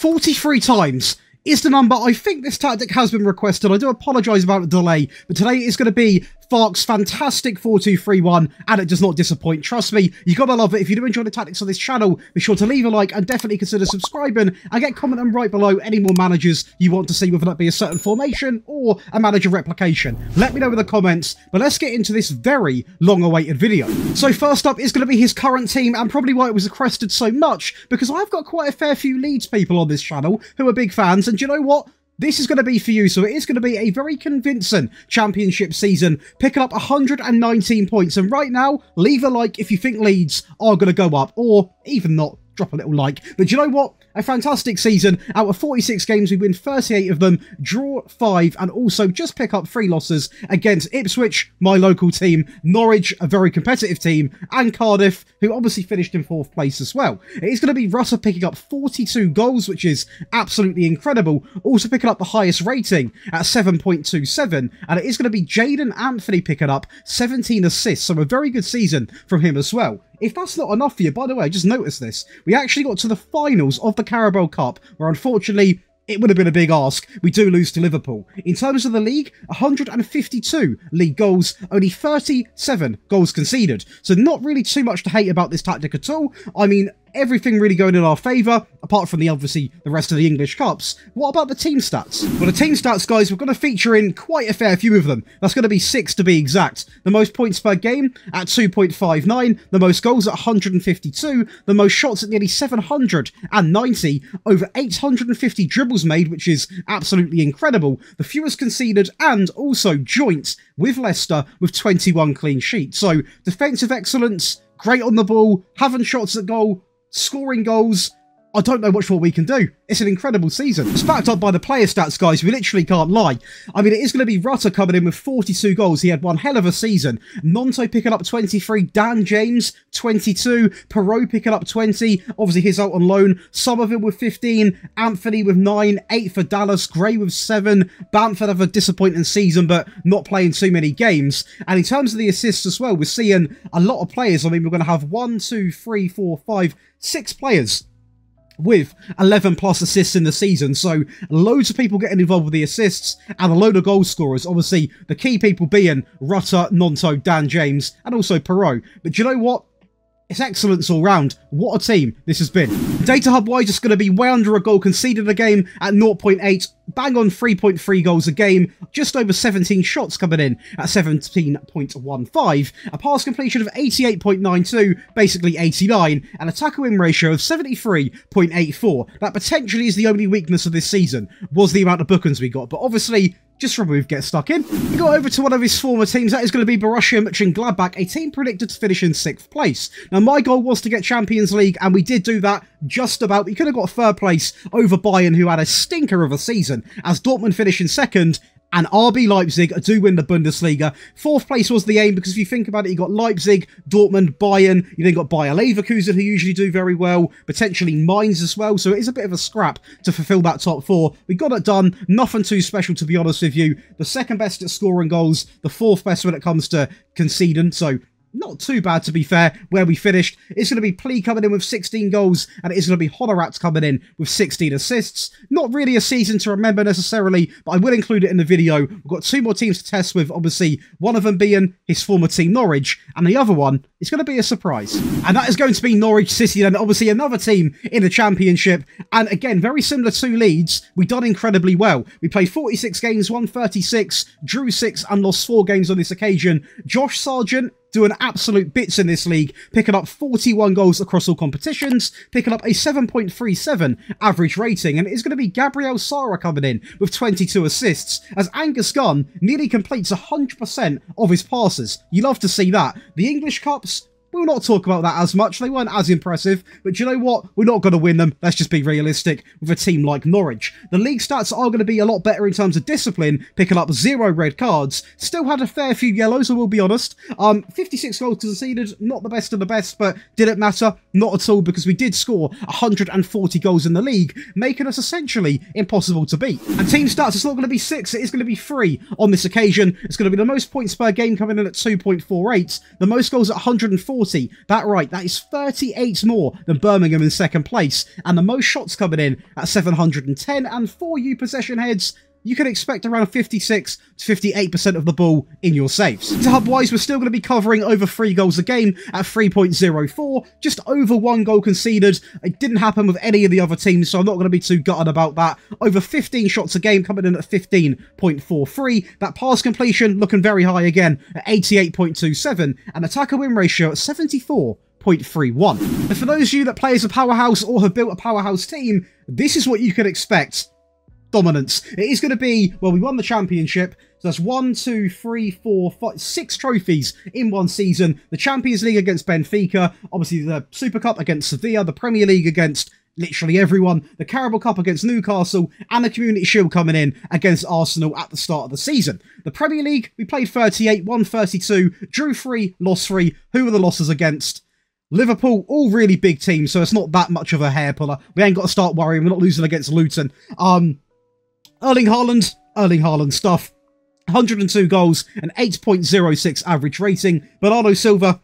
43 times is the number. I think this tactic has been requested. I do apologise about the delay, but today is going to be Farke's fantastic 4-2-3-1, and it does not disappoint. Trust me, you got to love it. If you do enjoy the tactics on this channel, be sure to leave a like and definitely consider subscribing, and get commenting right below any more managers you want to see, whether that be a certain formation or a manager replication. Let me know in the comments, but let's get into this very long-awaited video. So first up is going to be his current team, and probably why it was requested so much, because I've got quite a fair few Leeds people on this channel who are big fans, and do you know what? This is going to be for you, so it is going to be a very convincing championship season, picking up 119 points, and right now, leave a like if you think Leeds are going to go up, or even not, drop a little like. But do you know what? A fantastic season. Out of 46 games, we win 38 of them, draw 5, and also just pick up 3 losses against Ipswich, my local team, Norwich, a very competitive team, and Cardiff, who obviously finished in 4th place as well. It is going to be Rutter picking up 42 goals, which is absolutely incredible. Also picking up the highest rating at 7.27, and it is going to be Jaden Anthony picking up 17 assists, so a very good season from him as well. If that's not enough for you, by the way, I just noticed this. We actually got to the finals of the Carabao Cup, where unfortunately it would have been a big ask. We do lose to Liverpool. In terms of the league, 152 league goals, only 37 goals conceded. So not really too much to hate about this tactic at all. I mean, everything really going in our favour, apart from obviously the rest of the English Cups. What about the team stats? Well, the team stats, guys, we're going to feature in quite a fair few of them. That's going to be 6 to be exact. The most points per game at 2.59, the most goals at 152, the most shots at nearly 790, over 850 dribbles made, which is absolutely incredible, the fewest conceded, and also joint with Leicester with 21 clean sheets. So, defensive excellence, great on the ball, having shots at goal, scoring goals. I don't know much more we can do. It's an incredible season. It's backed up by the player stats, guys. We literally can't lie. I mean, it is going to be Rutter coming in with 42 goals. He had one hell of a season. Nonto picking up 23. Dan James, 22. Perot picking up 20. Obviously, he's out on loan. Somerville with 15. Anthony with 9. 8 for Dallas. Gray with 7. Bamford have a disappointing season, but not playing too many games. And in terms of the assists as well, we're seeing a lot of players. I mean, we're going to have 1, 2, 3, 4, 5, 6 players with 11 plus assists in the season, so loads of people getting involved with the assists and a load of goal scorers. Obviously, the key people being Rutter, Nonto, Dan James, and also Perot. But do you know what? It's excellence all round. What a team this has been. Data hub-wise, it's going to be way under a goal conceded a game at 0.8, bang on 3.3 goals a game, just over 17 shots coming in at 17.15, a pass completion of 88.92, basically 89, and a tackle-in ratio of 73.84. That potentially is the only weakness of this season, was the amount of bookings we got, but obviously, just remove, get stuck in. We go over to one of his former teams. That is going to be Borussia Mönchengladbach, a team predicted to finish in 6th place. Now, my goal was to get Champions League, and we did do that just about. We could have got 3rd place over Bayern, who had a stinker of a season, as Dortmund finished in 2nd, and RB Leipzig do win the Bundesliga. 4th place was the aim, because if you think about it, you got Leipzig, Dortmund, Bayern, you then got Bayer Leverkusen, who usually do very well, potentially Mainz as well, so it is a bit of a scrap to fulfill that top 4. We got it done, nothing too special to be honest with you. The 2nd best at scoring goals, the 4th best when it comes to conceding, so not too bad, to be fair, where we finished. It's going to be Plea coming in with 16 goals, and it is going to be Honorat coming in with 16 assists. Not really a season to remember necessarily, but I will include it in the video. We've got 2 more teams to test with, obviously, one of them being his former team, Norwich, and the other one is going to be a surprise. And that is going to be Norwich City, then obviously another team in the Championship, and again, very similar to Leeds, we've done incredibly well. We played 46 games, won 36, drew 6, and lost 4 games on this occasion. Josh Sargent doing absolute bits in this league, picking up 41 goals across all competitions, picking up a 7.37 average rating, and it is going to be Gabriel Sara coming in with 22 assists, as Angus Gunn nearly completes 100% of his passes. You love to see that. The English Cups, we'll not talk about that as much. They weren't as impressive, but you know what? We're not going to win them. Let's just be realistic with a team like Norwich. The league stats are going to be a lot better in terms of discipline, picking up 0 red cards. Still had a fair few yellows, I will be honest. 56 goals conceded, not the best of the best, but did it matter? Not at all, because we did score 140 goals in the league, making us essentially impossible to beat. And team stats, it's not going to be 6, it is going to be 3 on this occasion. It's going to be the most points per game coming in at 2.48, the most goals at 140, 40. That right, that is 38 more than Birmingham in second place. And the most shots coming in at 710. And for you possession heads, you can expect around 56 to 58% of the ball in your safes. Hub-wise, we're still going to be covering over 3 goals a game at 3.04, just over 1 goal conceded. It didn't happen with any of the other teams, so I'm not going to be too gutted about that. Over 15 shots a game coming in at 15.43. That pass completion looking very high again at 88.27, and attacker win ratio at 74.31. And for those of you that play as a powerhouse or have built a powerhouse team, this is what you can expect. Dominance. It is going to be, well, we won the championship, so that's 1, 2, 3, 4, 5, 6 trophies in one season. The Champions League against Benfica, obviously the Super Cup against Sevilla, the Premier League against literally everyone, the Carabao Cup against Newcastle, and the Community Shield coming in against Arsenal at the start of the season. The Premier League, we played 38, won 32, drew 3, lost 3. Who were the losses against? Liverpool, all really big teams, so it's not that much of a hair puller. We ain't got to start worrying, we're not losing against Luton. Erling Haaland stuff. 102 goals, an 8.06 average rating. Bernardo Silva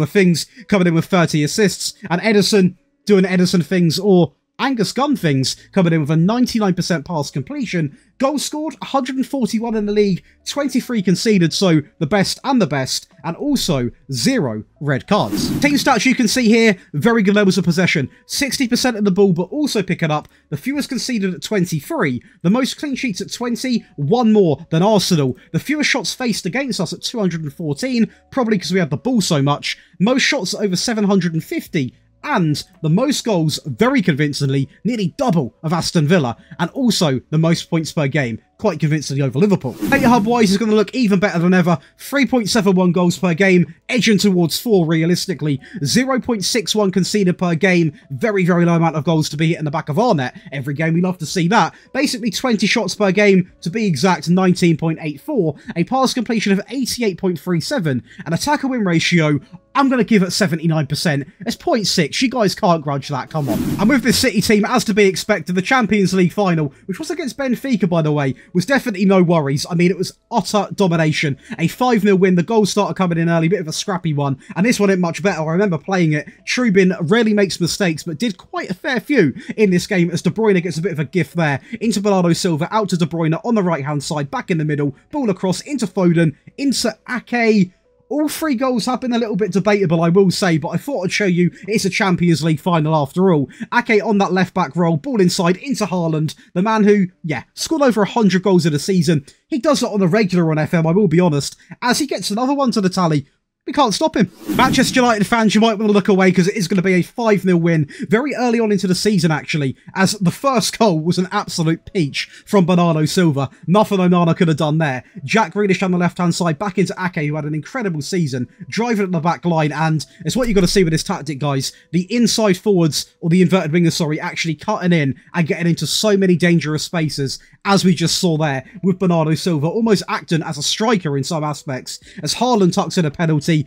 things, coming in with 30 assists. And Ederson doing Ederson things, or Angus Gunn things, coming in with a 99% pass completion. Goals scored, 141 in the league, 23 conceded, so the best, and also 0 red cards. Team stats you can see here, very good levels of possession. 60% of the ball, but also picking up. The fewest conceded at 23. The most clean sheets at 20, 1 more than Arsenal. The fewest shots faced against us at 214, probably because we had the ball so much. Most shots over 750. And the most goals, very convincingly, nearly double of Aston Villa, and also the most points per game, quite convincingly over Liverpool. Data hub-wise is going to look even better than ever. 3.71 goals per game, edging towards 4 realistically. 0.61 conceded per game, very, very low amount of goals to be hit in the back of our net. Every game, we love to see that. Basically 20 shots per game, to be exact, 19.84. A pass completion of 88.37. An attacker win ratio, I'm going to give it 79%. It's 0.6. You guys can't grudge that. Come on. And with this City team, as to be expected, the Champions League final, which was against Benfica, by the way, was definitely no worries. I mean, it was utter domination. A 5-0 win. The goals started coming in early. Bit of a scrappy one. And this one ain't much better. I remember playing it. Trubin rarely makes mistakes, but did quite a fair few in this game as De Bruyne gets a bit of a gift there. Into Bernardo Silva, out to De Bruyne on the right-hand side, back in the middle. Ball across into Foden, into Ake. All 3 goals have been a little bit debatable, I will say, but I thought I'd show you it's a Champions League final after all. Ake on that left-back role, ball inside into Haaland, the man who, yeah, scored over 100 goals in a season. He does it on a regular on FM, I will be honest, as he gets another one to the tally. We can't stop him. Manchester United fans, you might want to look away because it is going to be a 5-0 win very early on into the season, actually, as the first goal was an absolute peach from Bernardo Silva. Nothing Onana could have done there. Jack Grealish on the left-hand side, back into Ake, who had an incredible season, driving at the back line, and it's what you've got to see with this tactic, guys. The inside forwards, or the inverted wingers, sorry, actually cutting in and getting into so many dangerous spaces, as we just saw there with Bernardo Silva, almost acting as a striker in some aspects, as Haaland tucks in a penalty,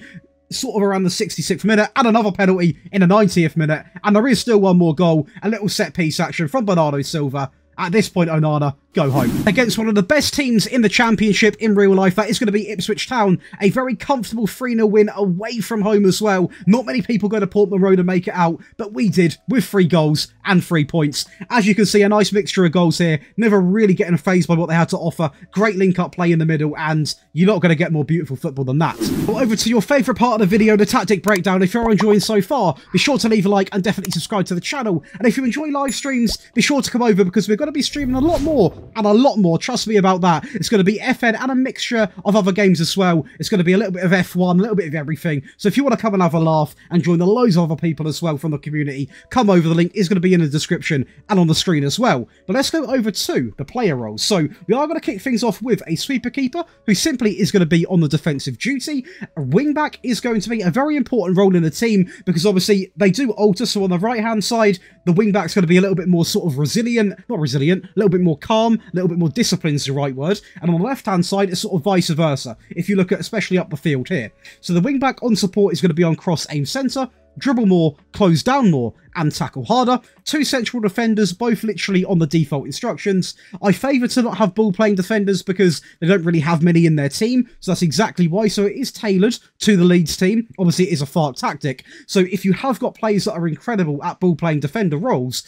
sort of around the 66th minute, and another penalty in the 90th minute, and there is still one more goal, a little set-piece action from Bernardo Silva. At this point, Onana, go home. Against one of the best teams in the Championship in real life, that is going to be Ipswich Town. A very comfortable 3-0 win away from home as well. Not many people go to Portman Road and make it out, but we did with 3 goals and 3 points. As you can see, a nice mixture of goals here. Never really getting fazed by what they had to offer. Great link-up play in the middle, and you're not going to get more beautiful football than that. Well, over to your favourite part of the video, the tactic breakdown. If you're enjoying so far, be sure to leave a like and definitely subscribe to the channel. And if you enjoy live streams, be sure to come over because we're going to be streaming a lot more, and a lot more, trust me about that. It's going to be FN and a mixture of other games as well. It's going to be a little bit of F1, a little bit of everything. So if you want to come and have a laugh and join the loads of other people as well from the community, come over. The link is going to be in the description and on the screen as well. But let's go over to the player roles. So we are going to kick things off with a sweeper keeper who simply is going to be on the defensive duty. A wing-back is going to be a very important role in the team because obviously they do alter. So on the right-hand side, the wing-back's going to be a little bit more sort of resilient, not resilient, a little bit more calm, a little bit more disciplined is the right word. And on the left-hand side, it's sort of vice versa, if you look at especially up the field here. So the wing-back on support is going to be on cross aim centre. dribble more, close down more, and tackle harder. 2 central defenders, both literally on the default instructions. I favour to not have ball-playing defenders because they don't really have many in their team, so that's exactly why. So it is tailored to the Leeds team. Obviously, it is a Farke tactic. So if you have got players that are incredible at ball-playing defender roles,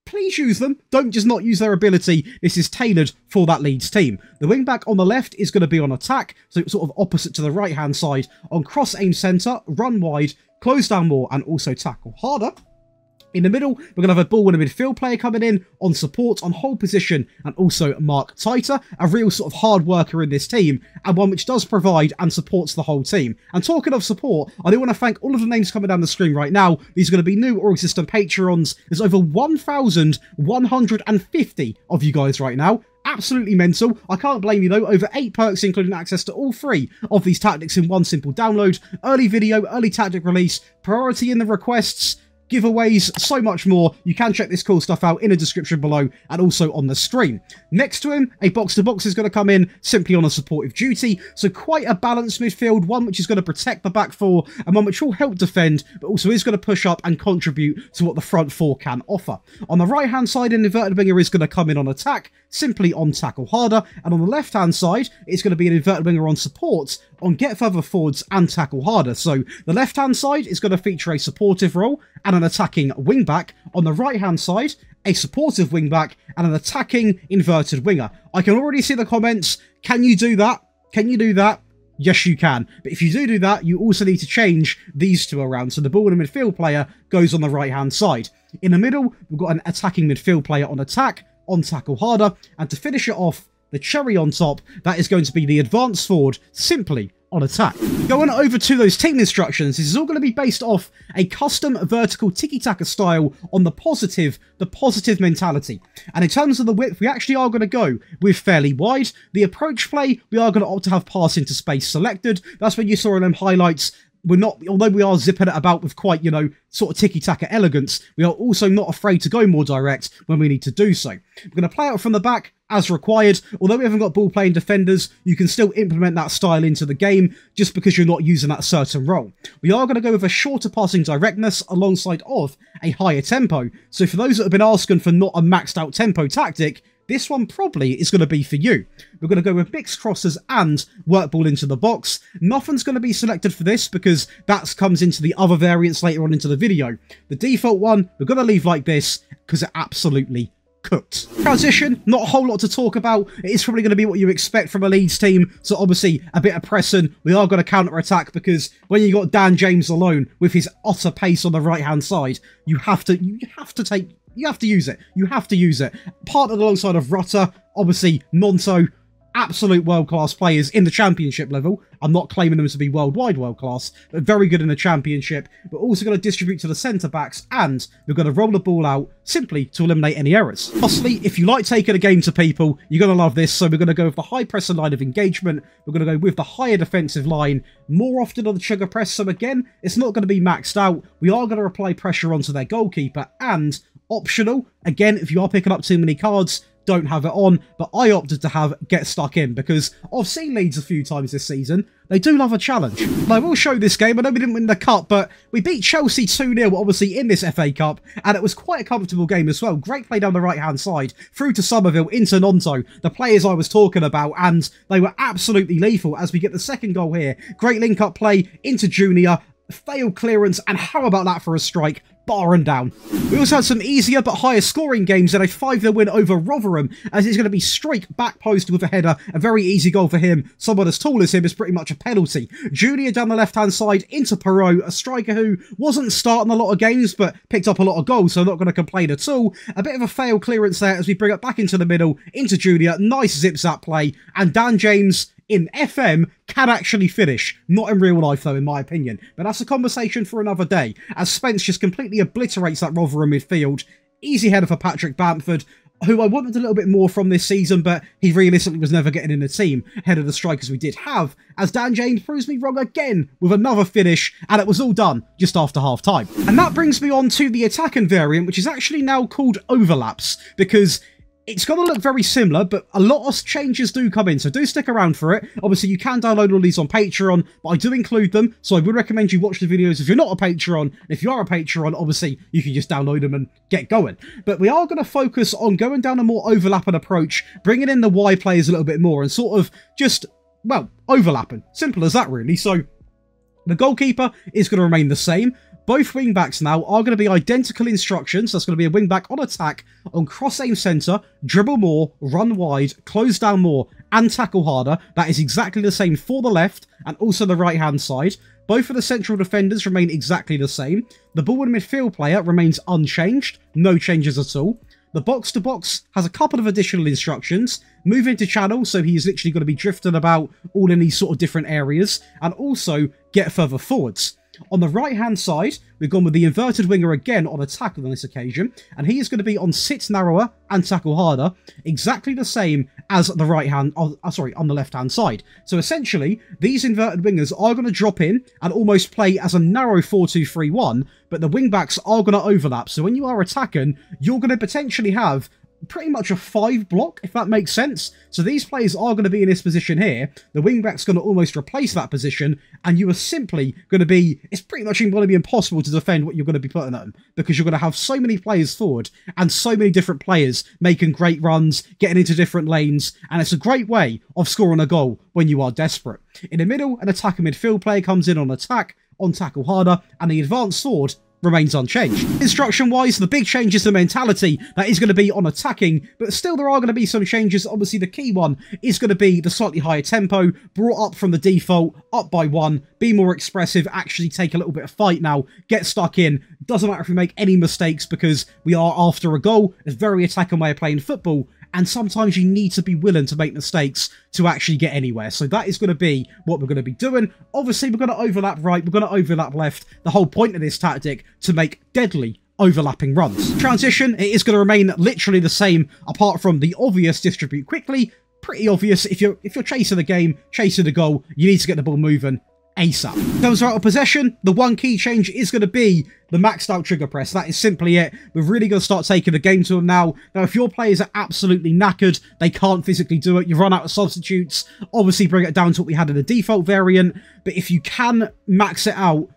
please use them. Don't just not use their ability. This is tailored for that Leeds team. The wing-back on the left is going to be on attack, so it's sort of opposite to the right-hand side. On cross-aim centre, run wide, close down more, and also tackle harder. In the middle, we're going to have a ball-winner midfield player coming in on support, on hold position, and also mark tighter. A real sort of hard worker in this team, and one which does provide and supports the whole team. And talking of support, I do want to thank all of the names coming down the screen right now. These are going to be new or existing Patreons. There's over 1,150 of you guys right now. Absolutely mental. I can't blame you though. Over 8 perks, including access to all 3 of these tactics in one simple download. Early video, early tactic release, priority in the requests, giveaways, so much more. You can check this cool stuff out in the description below and also on the screen. Next to him, a box-to-box is going to come in simply on a supportive duty. So quite a balanced midfield, one which is going to protect the back 4 and one which will help defend, but also is going to push up and contribute to what the front 4 can offer. On the right-hand side, an inverted winger is going to come in on attack, simply on tackle harder, and on the left-hand side, it's going to be an inverted winger on support, on get further forwards and tackle harder. So the left-hand side is going to feature a supportive role and an attacking wing-back. On the right-hand side, a supportive wing-back and an attacking inverted winger. I can already see the comments. Can you do that? Can you do that? Yes, you can. But if you do that, you also need to change these 2 around. So the ball and midfield player goes on the right-hand side. In the middle, we've got an attacking midfield player on attack, on tackle harder, and to finish it off, the cherry on top, that is going to be the advanced forward, simply on attack. Going over to those team instructions, this is all going to be based off a custom vertical tiki-taka style on the positive mentality. And in terms of the width, we actually are going to go with fairly wide. The approach play, we are going to opt to have pass into space selected. That's when you saw in them highlights. We're not, although we are zipping it about with quite, you know, sort of tiki-taka elegance, we are also not afraid to go more direct when we need to do so. We're going to play out from the back as required. Although we haven't got ball-playing defenders, you can still implement that style into the game just because you're not using that certain role. We are going to go with a shorter passing directness alongside of a higher tempo. So for those that have been asking for not a maxed out tempo tactic, this one probably is going to be for you. We're going to go with mixed crosses and work ball into the box. Nothing's going to be selected for this because that comes into the other variants later on into the video. The default one, we're going to leave like this because it absolutely cooked. Transition, not a whole lot to talk about. It is probably going to be what you expect from a Leeds team. So obviously a bit of pressing. We are going to counter-attack because when you got Dan James alone with his utter pace on the right-hand side, you have to use it. You have to use it. Partnered alongside of Rutter, obviously Nonto, absolute world-class players in the championship level. I'm not claiming them to be worldwide world-class, but very good in the championship. We're also going to distribute to the centre-backs, and we're going to roll the ball out simply to eliminate any errors. Lastly, if you like taking a game to people, you're going to love this. So we're going to go with the high pressing line of engagement. We're going to go with the higher defensive line, more often on the trigger press. So again, it's not going to be maxed out. We are going to apply pressure onto their goalkeeper, and optional, again, if you are picking up too many cards, don't have it on, but I opted to have get stuck in because I've seen Leeds a few times this season. They do love a challenge. And I will show this game. I know we didn't win the cup, but we beat Chelsea 2-0, obviously, in this FA Cup, and it was quite a comfortable game as well. Great play down the right-hand side, through to Somerville, into Nonto, the players I was talking about, and they were absolutely lethal as we get the second goal here. Great link-up play into Junior, failed clearance, and how about that for a strike? Bar and down. We also had some easier but higher scoring games and a 5-0 win over Rotherham, as it's going to be straight back post with a header. A very easy goal for him. Someone as tall as him is pretty much a penalty. Junior down the left-hand side into Perot, a striker who wasn't starting a lot of games but picked up a lot of goals, so not going to complain at all. A bit of a failed clearance there as we bring it back into the middle, into Junior. Nice zip-zap play. And Dan James in FM can actually finish. Not in real life, though, in my opinion. But that's a conversation for another day, as Spence just completely obliterates that Rotherham midfield. Easy header for Patrick Bamford, who I wanted a little bit more from this season, but he realistically was never getting in the team ahead of the strikers we did have, as Dan James proves me wrong again with another finish, and it was all done just after half-time. And that brings me on to the attacking variant, which is actually now called overlaps, because it's going to look very similar, but a lot of changes do come in, so do stick around for it. Obviously, you can download all these on Patreon, but I do include them, so I would recommend you watch the videos if you're not a Patreon. If you are a Patreon, obviously, you can just download them and get going. But we are going to focus on going down a more overlapping approach, bringing in the Y players a little bit more, and sort of just, well, overlapping. Simple as that, really. So, the goalkeeper is going to remain the same. Both wing-backs now are going to be identical instructions. That's going to be a wing-back on attack, on cross-aim centre, dribble more, run wide, close down more, and tackle harder. That is exactly the same for the left and also the right-hand side. Both of the central defenders remain exactly the same. The ball and midfield player remains unchanged. No changes at all. The box-to-box has a couple of additional instructions. Move into channel, so he is literally going to be drifting about all in these sort of different areas. And also get further forwards. On the right-hand side, we've gone with the inverted winger again on attack on this occasion, and he is going to be on sit narrower and tackle harder, exactly the same as the on the left-hand side. So essentially, these inverted wingers are going to drop in and almost play as a narrow 4-2-3-1, but the wing-backs are going to overlap. So when you are attacking, you're going to potentially have pretty much a 5 block, if that makes sense. So these players are going to be in this position here. The wing-back's going to almost replace that position, and you are simply going to be, it's pretty much going to be impossible to defend what you're going to be putting at them, because you're going to have so many players forward, and so many different players making great runs, getting into different lanes, and it's a great way of scoring a goal when you are desperate. In the middle, an attacking midfield player comes in on attack, on tackle harder, and the advanced forward remains unchanged. Instruction-wise, the big change is the mentality that is going to be on attacking, but still there are going to be some changes. Obviously, the key one is going to be the slightly higher tempo, brought up from the default, up by 1, be more expressive, actually take a little bit of fight now, get stuck in. Doesn't matter if we make any mistakes because we are after a goal. It's a very attacking way of playing football, and sometimes you need to be willing to make mistakes to actually get anywhere. So that is going to be what we're going to be doing. Obviously, we're going to overlap right, we're going to overlap left. The whole point of this tactic to make deadly overlapping runs. Transition, it is going to remain literally the same, apart from the obvious distribute quickly. Pretty obvious. If you're chasing the game, chasing the goal, you need to get the ball moving ASAP. In terms of out of possession, the one key change is going to be the maxed out trigger press. That is simply it. We're really going to start taking the game to them now. Now, if your players are absolutely knackered, they can't physically do it, you run out of substitutes, obviously bring it down to what we had in the default variant. But if you can max it out,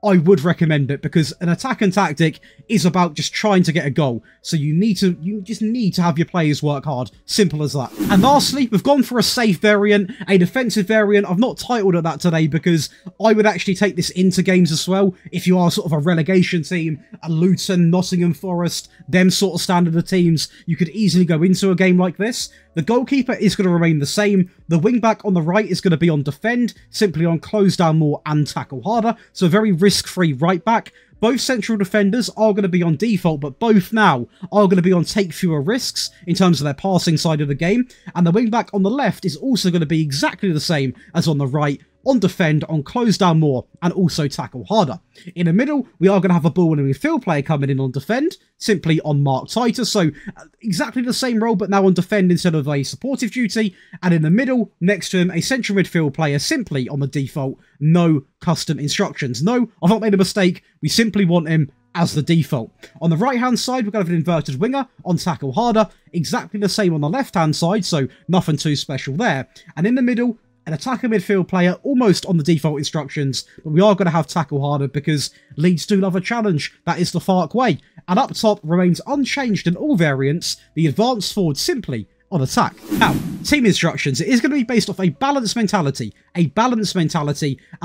I would recommend it, because an attacking tactic is about just trying to get a goal. So you just need to have your players work hard. Simple as that. And lastly, we've gone for a safe variant, a defensive variant. I've not titled it that today because I would actually take this into games as well. If you are sort of a relegation team, a Luton, Nottingham Forest, them sort of standard of teams, you could easily go into a game like this. The goalkeeper is going to remain the same. The wing-back on the right is going to be on defend, simply on close down more and tackle harder. So very risk-free right-back. Both central defenders are going to be on default, but both now are going to be on take fewer risks in terms of their passing side of the game. And the wing-back on the left is also going to be exactly the same as on the right, on defend, on close down more, and also tackle harder. In the middle, we are going to have a ball and a midfield player coming in on defend, simply on mark tighter, so exactly the same role, but now on defend instead of a supportive duty. And in the middle, next to him, a central midfield player, simply on the default, no custom instructions. No, I've not made a mistake, we simply want him as the default. On the right-hand side, we're going to have an inverted winger on tackle harder, exactly the same on the left-hand side, so nothing too special there. And in the middle, an attacker midfield player almost on the default instructions, but we are going to have tackle harder because Leeds do love a challenge. That is the Farke way. And up top remains unchanged in all variants, the advanced forward simply on attack. Now, team instructions. It is going to be based off a balanced mentality. And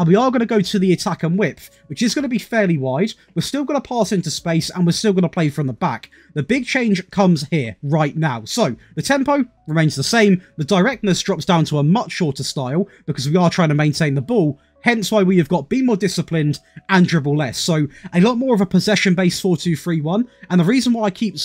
we are going to go to the attack and width, which is going to be fairly wide. We're still going to pass into space, and we're still going to play from the back. The big change comes here, right now. So, the tempo remains the same. The directness drops down to a much shorter style, because we are trying to maintain the ball. Hence why we have got be more disciplined and dribble less. So a lot more of a possession-based 4-2-3-1. And the reason why I keep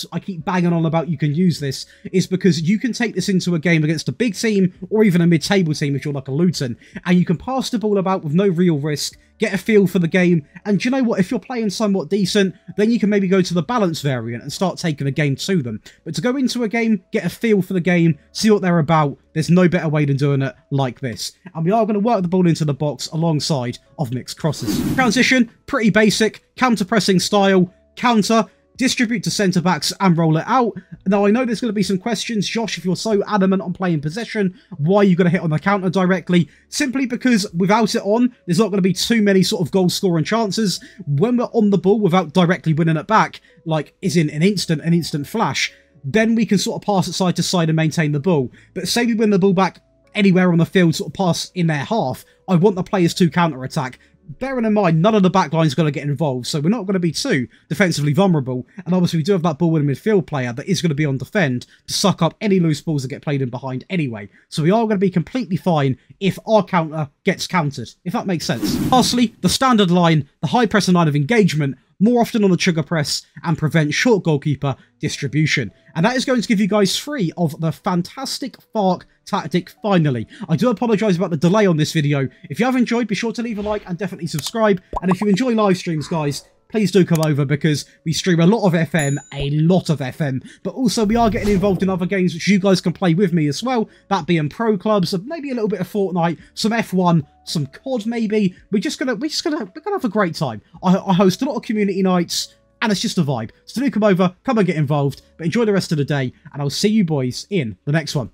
banging on about you can use this is because you can take this into a game against a big team or even a mid-table team if you're like a Luton, and you can pass the ball about with no real risk, get a feel for the game, and do you know what? If you're playing somewhat decent, then you can maybe go to the balance variant and start taking the game to them. But to go into a game, get a feel for the game, see what they're about, there's no better way than doing it like this. And we are going to work the ball into the box alongside of mixed crosses. Transition, pretty basic, counter-pressing style, counter, distribute to centre-backs and roll it out. Now, I know there's going to be some questions. Josh, if you're so adamant on playing possession, why are you going to hit on the counter directly? Simply because without it on, there's not going to be too many sort of goal-scoring chances. When we're on the ball without directly winning it back, like is in an instant flash, then we can sort of pass it side to side and maintain the ball. But say we win the ball back anywhere on the field, sort of pass in their half, I want the players to counter-attack. Bearing in mind, none of the back line's going to get involved, so we're not going to be too defensively vulnerable. And obviously, we do have that ball-winning midfield player that is going to be on defend to suck up any loose balls that get played in behind anyway. So we are going to be completely fine if our counter gets countered, if that makes sense. Lastly, the standard line, the high pressing line of engagement, more often on the trigger press, and prevent short goalkeeper distribution. And that is going to give you guys 3 of the fantastic Farke tactic finally. I do apologise about the delay on this video. If you have enjoyed, be sure to leave a like and definitely subscribe. And if you enjoy live streams, guys, please do come over because we stream a lot of FM, but also we are getting involved in other games which you guys can play with me as well, that being pro clubs, maybe a little bit of Fortnite, some F1, some COD maybe. We're gonna have a great time. I host a lot of community nights and it's just a vibe. So do come over, come and get involved, but enjoy the rest of the day and I'll see you boys in the next one.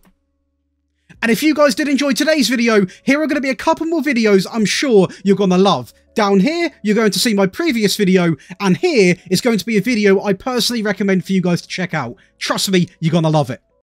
And if you guys did enjoy today's video, here are going to be a couple more videos I'm sure you're going to love. Down here, you're going to see my previous video, and here is going to be a video I personally recommend for you guys to check out. Trust me, you're going to love it.